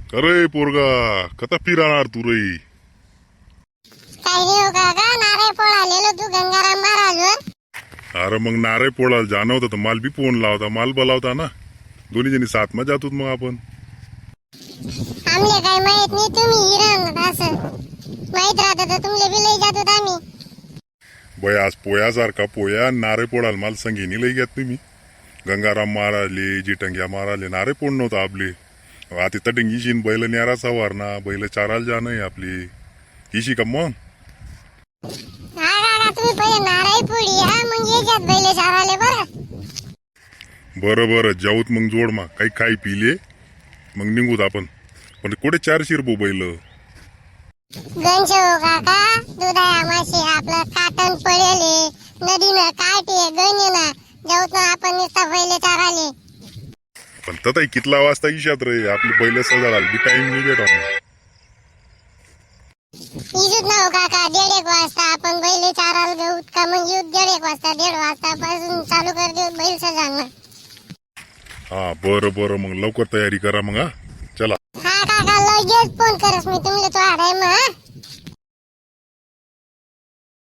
अरे पोरगा कथा फिरणार तू रे? काही नाही हो काका, नारळ फोडालेलो तू गंगाराम महाराजवर. अरे मग नारळ पोळायला जाणं होतं तर माल बी फोन लावता, माल बोलावता ना. दोन्ही जणी साथ मध्ये जातो मग आपण. आमले काही माहित नाही तुम्ही हिरण असं माहित राहत तर तुमले बी लई जातो आम्ही. बय आज पोयासारखा पोया नारळ पोळाल माल संगीनी लई घ्यात तुम्ही. गंगाराम माराले, जिटंग्या माराले, नारळ पोड नव्हतं आपले. आता तटिंग इशीन बैल न्यारा सवार ना, बैल चारायला जाणं आहे आपली. इशी का मग? हा काका, तुम्ही पहिले नारळ फोडी हा, मग याच्यात बैल चाराले बरं. बरं बरं जाऊत मग जोड मा काही खाई पिले मग निघूत आपण. पण कुठे 4 शिरपो बैल? गंज हो काका, दुधाया मासे आपलं काटण पडेले नदीनं काटे गणेना जाऊत ना आपण नुसता बैल चाराले. पण तताई कितला वाजता इशात रे? आपली बैल सजाडाल बी टाइम नाही भेटा. इजूत ना हो काका, 1:30 वाजता आपण बैल चारायला घेऊ का? मग येऊ 1:30 वाजता, 1:30 वाजता पासून चालू कर देऊ बैल सजाडणं. हा बरं बरं मग लवकर तयारी करा मग. हा चला. हा काका, लगेच फोन करस मी तुमले तो आडाय मग.